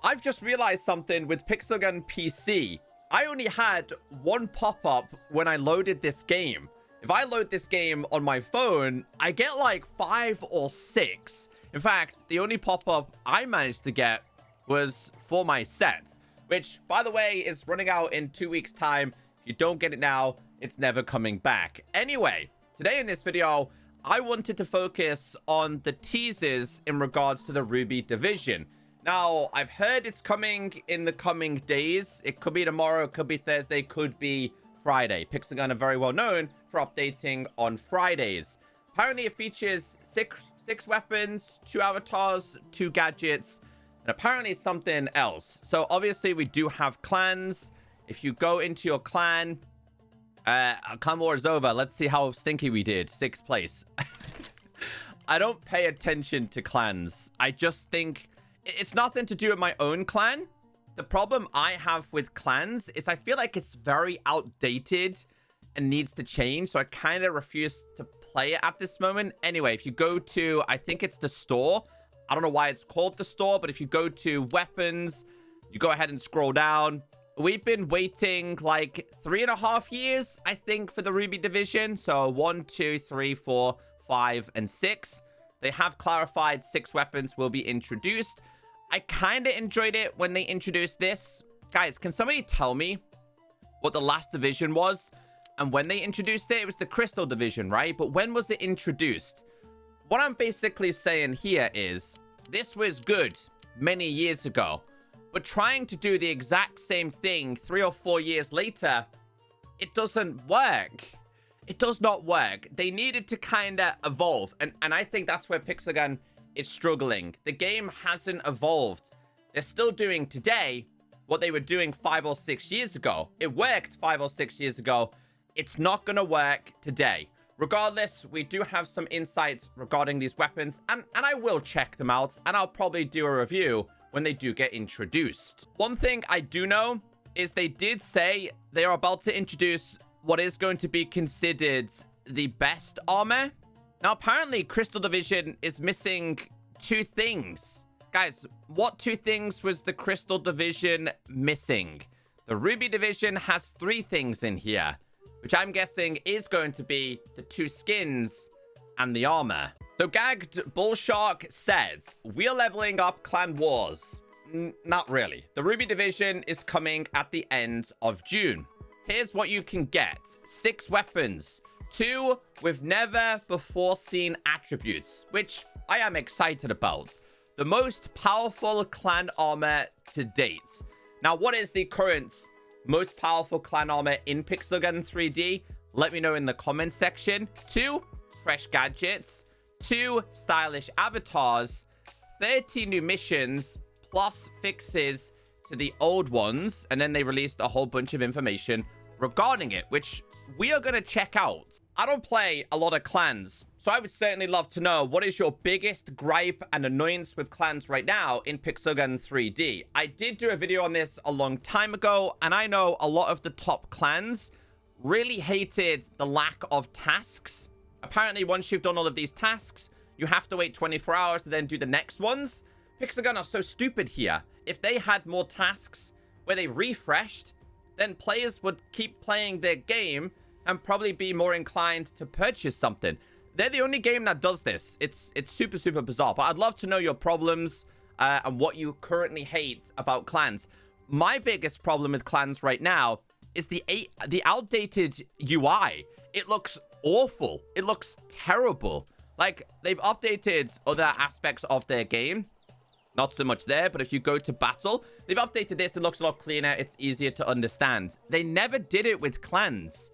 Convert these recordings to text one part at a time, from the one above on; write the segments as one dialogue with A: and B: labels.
A: I've just realized something with Pixel Gun PC. I only had one pop-up when I loaded this game. If I load this game on my phone, I get like 5 or 6. In fact, the only pop-up I managed to get was for my set, which, by the way, is running out in 2 weeks' time. If you don't get it now, it's never coming back. Anyway, today in this video, I wanted to focus on the teases in regards to the Ruby division. Now, I've heard it's coming in the coming days. It could be tomorrow, it could be Thursday, could be Friday. Pixel Gun are very well known for updating on Fridays. Apparently, it features six weapons, 2 avatars, 2 gadgets, and apparently something else. So, obviously, we do have clans. If you go into your clan, clan war is over. Let's see how stinky we did. 6th place. I don't pay attention to clans. I just think it's nothing to do with my own clan. The problem I have with clans is I feel like it's very outdated and needs to change. So I kind of refuse to play it at this moment. Anyway, if you go to, I think it's the store. I don't know why it's called the store, but if you go to weapons, you go ahead and scroll down. We've been waiting like 3.5 years, I think, for the Ruby division. So 1, 2, 3, 4, 5, and 6. They have clarified 6 weapons will be introduced. I kind of enjoyed it when they introduced this. Guys, can somebody tell me what the last division was? And when they introduced it, it was the Crystal division, right? But when was it introduced? What I'm basically saying here is this was good many years ago. But trying to do the exact same thing 3 or 4 years later, it doesn't work. It does not work. They needed to kind of evolve. And I think that's where Pixel Gun is struggling. The game hasn't evolved. They're still doing today what they were doing 5 or 6 years ago. It worked 5 or 6 years ago. It's not going to work today. Regardless, we do have some insights regarding these weapons, and I will check them out, and I'll probably do a review when they do get introduced. One thing I do know is they did say they are about to introduce what is going to be considered the best armor. Now, apparently, Crystal Division is missing 2 things. Guys, what 2 things was the Crystal Division missing? The Ruby Division has 3 things in here, which I'm guessing is going to be the 2 skins and the armor. So Gagged Bullshark said, we are leveling up Clan Wars. Not really. The Ruby Division is coming at the end of June. Here's what you can get. 6 weapons. 2 with never before seen attributes, which I am excited about. The most powerful clan armor to date. Now, what is the current most powerful clan armor in Pixel Gun 3D? Let me know in the comment section. 2 fresh gadgets, 2 stylish avatars, 30 new missions, plus fixes to the old ones. And then they released a whole bunch of information regarding it, which we are going to check out. I don't play a lot of clans, so I would certainly love to know what is your biggest gripe and annoyance with clans right now in Pixel Gun 3D. I did do a video on this a long time ago, and I know a lot of the top clans really hated the lack of tasks. Apparently, once you've done all of these tasks, you have to wait 24 hours to then do the next ones. Pixel Gun are so stupid here. If they had more tasks where they refreshed, then players would keep playing their game and probably be more inclined to purchase something. They're the only game that does this. It's super, super bizarre. But I'd love to know your problems and what you currently hate about clans. My biggest problem with clans right now is the outdated UI. It looks awful. It looks terrible. Like, they've updated other aspects of their game. Not so much there, but if you go to battle, they've updated this. It looks a lot cleaner. It's easier to understand. They never did it with clans.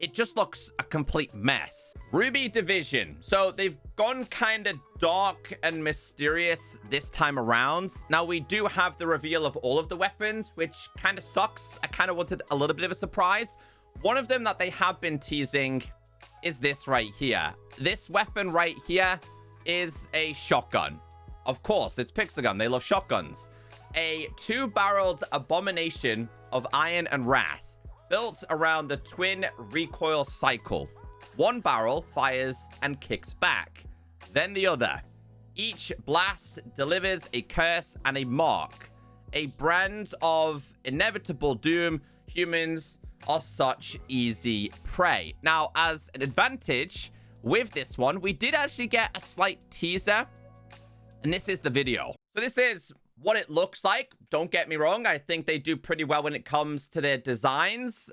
A: It just looks a complete mess. Ruby Division. So they've gone kind of dark and mysterious this time around. Now, we do have the reveal of all of the weapons, which kind of sucks. I kind of wanted a little bit of a surprise. One of them that they have been teasing is this right here. This weapon right here is a shotgun. Of course, it's Pixel Gun. They love shotguns. A 2-barreled abomination of iron and wrath, built around the twin recoil cycle. One barrel fires and kicks back, then the other. Each blast delivers a curse and a mark, a brand of inevitable doom. Humans are such easy prey. Now, as an advantage with this one, we did actually get a slight teaser, and this is the video. So this is what it looks like. Don't get me wrong, I think they do pretty well when it comes to their designs.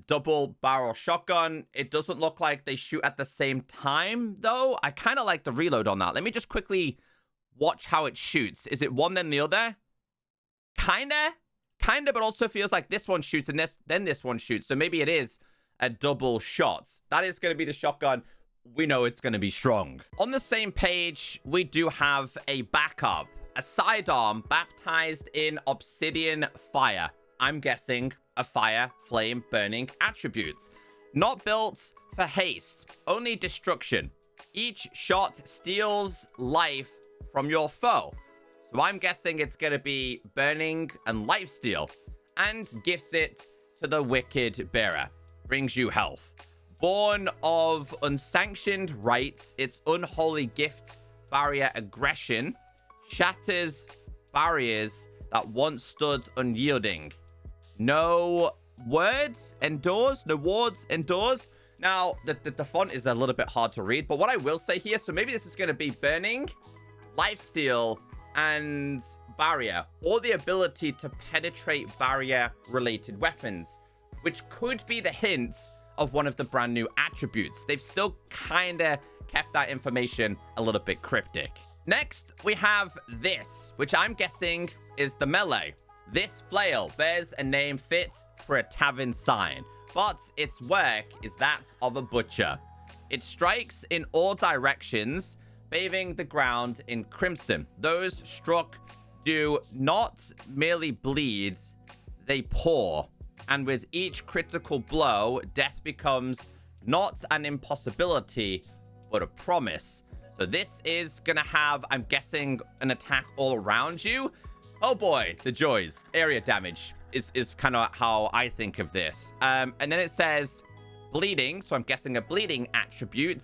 A: Double barrel shotgun. It doesn't look like they shoot at the same time, though. I kind of like the reload on that. Let me just quickly watch how it shoots. Is it one then the other? Kinda, but also feels like this one shoots and then this one shoots. So maybe it is a double shot. That is going to be the shotgun. We know it's going to be strong. On the same page, we do have a backup. A sidearm baptized in obsidian fire. I'm guessing a fire, flame, burning attributes. Not built for haste, only destruction. Each shot steals life from your foe. So I'm guessing it's going to be burning and lifesteal. And gifts it to the wicked bearer. Brings you health. Born of unsanctioned rites, its unholy gift, barrier aggression, shatters barriers that once stood unyielding. No words endures. No wards endures. Now, the font is a little bit hard to read, but what I will say here, so maybe this is going to be burning, lifesteal, and barrier, or the ability to penetrate barrier-related weapons, which could be the hint of one of the brand new attributes. They've still kind of kept that information a little bit cryptic. Next, we have this, which I'm guessing is the melee. This flail bears a name fit for a tavern sign, but its work is that of a butcher. It strikes in all directions, bathing the ground in crimson. Those struck do not merely bleed, they pour. And with each critical blow, death becomes not an impossibility, but a promise. So this is going to have, I'm guessing, an attack all around you. Oh boy, the joys. Area damage is kind of how I think of this. And then it says bleeding, so I'm guessing a bleeding attribute.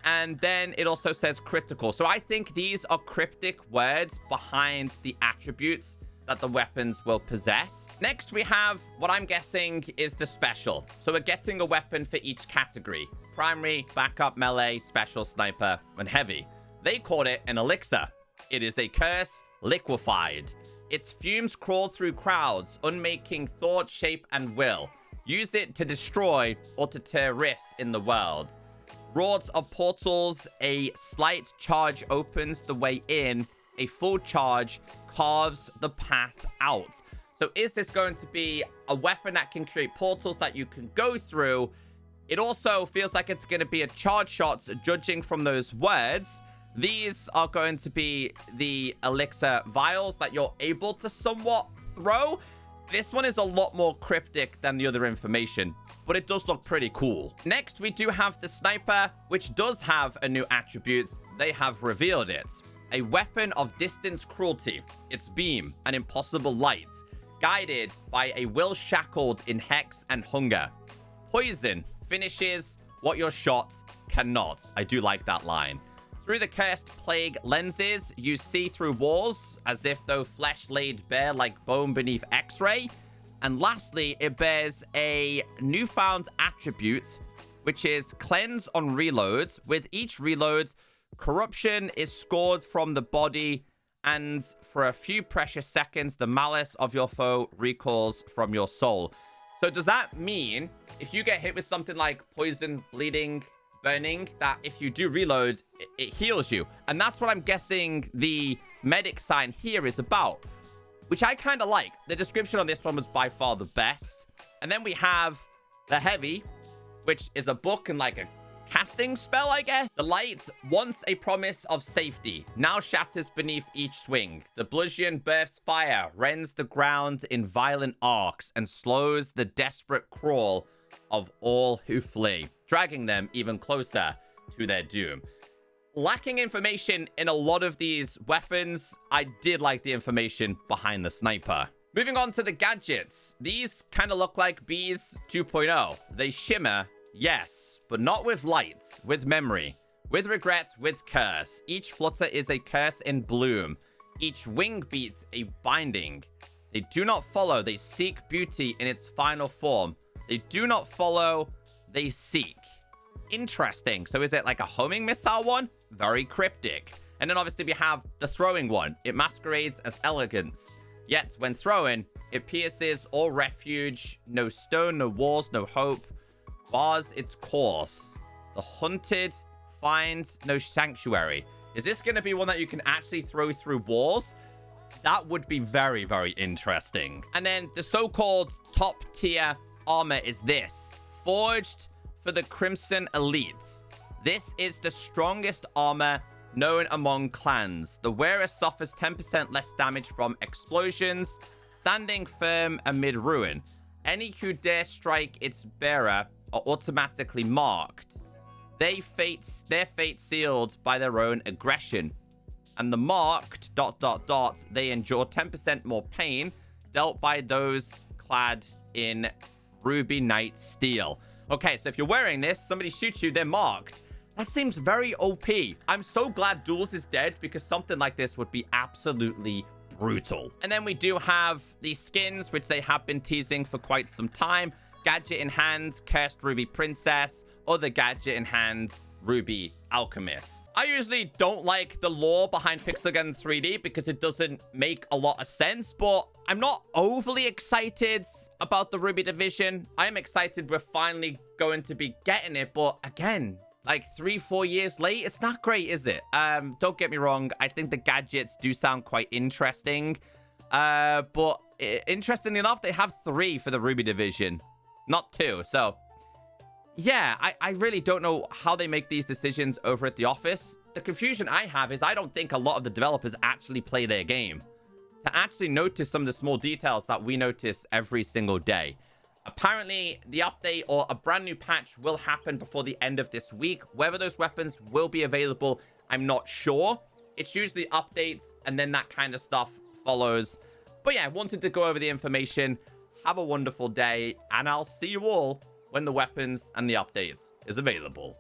A: And then it also says critical. So I think these are cryptic words behind the attributes that the weapons will possess. Next, we have what I'm guessing is the special. So we're getting a weapon for each category. Primary, backup, melee, special, sniper, and heavy. They called it an elixir. It is a curse liquefied. Its fumes crawl through crowds, unmaking thought, shape, and will. Use it to destroy or to tear rifts in the world. Wrought of portals, a slight charge opens the way in. A full charge carves the path out. So is this going to be a weapon that can create portals that you can go through? It also feels like it's going to be a charge shot, judging from those words. These are going to be the elixir vials that you're able to somewhat throw. This one is a lot more cryptic than the other information, but it does look pretty cool. Next, we do have the sniper, which does have a new attribute. They have revealed it. A weapon of distance cruelty. Its beam, an impossible light, guided by a will shackled in hex and hunger. Poison finishes what your shots cannot. I do like that line. Through the cursed plague lenses, you see through walls as if though flesh laid bare like bone beneath x-ray. And lastly, it bears a newfound attribute, which is cleanse on reloads. With each reload, corruption is scored from the body, and for a few precious seconds, the malice of your foe recalls from your soul. So does that mean if you get hit with something like poison, bleeding, burning, that if you do reload, it heals you? And that's what I'm guessing the medic sign here is about, which I kind of like. The description on this one was by far the best. And then we have the heavy, which is a book and like a casting spell, I guess. The light, once a promise of safety, now shatters beneath each swing. The bludgeon births fire, rends the ground in violent arcs, and slows the desperate crawl of all who flee, dragging them even closer to their doom. Lacking information in a lot of these weapons, I did like the information behind the sniper. Moving on to the gadgets. These kind of look like Bees 2.0. They shimmer, yes, but not with light, with memory, with regret, with curse. Each flutter is a curse in bloom. Each wing beats a binding. They do not follow. They seek beauty in its final form. They do not follow. They seek. Interesting. So is it like a homing missile one? Very cryptic. And then obviously we have the throwing one. It masquerades as elegance. Yet when thrown, it pierces all refuge. No stone, no walls, no hope. Bars its course. The hunted finds no sanctuary. Is this going to be one that you can actually throw through walls? That would be very, very interesting. And then the so-called top tier armor is this. Forged for the Crimson Elites. This is the strongest armor known among clans. The wearer suffers 10% less damage from explosions, standing firm amid ruin. Any who dare strike its bearer are automatically marked. Their fate sealed by their own aggression. And the marked ... they endure 10% more pain dealt by those clad in ruby knight steel. Okay, so if you're wearing this, somebody shoots you, they're marked. That seems very OP. I'm so glad Duels is dead because something like this would be absolutely brutal. And then we do have these skins, which they have been teasing for quite some time. Gadget in hand, Cursed Ruby Princess. Other gadget in hand, Ruby Alchemist. I usually don't like the lore behind Pixelgun 3D because it doesn't make a lot of sense, but I'm not overly excited about the Ruby division. I'm excited we're finally going to be getting it, but again, like 3-4 years late, it's not great, is it? Don't get me wrong, I think the gadgets do sound quite interesting, but interestingly enough, they have 3 for the Ruby division, not 2, so yeah, I really don't know how they make these decisions over at the office. The confusion I have is I don't think a lot of the developers actually play their game to actually notice some of the small details that we notice every single day. Apparently, the update or a brand new patch will happen before the end of this week. Whether those weapons will be available, I'm not sure. It's usually updates and then that kind of stuff follows. But yeah, I wanted to go over the information. Have a wonderful day, and I'll see you all when the weapons and the updates is available.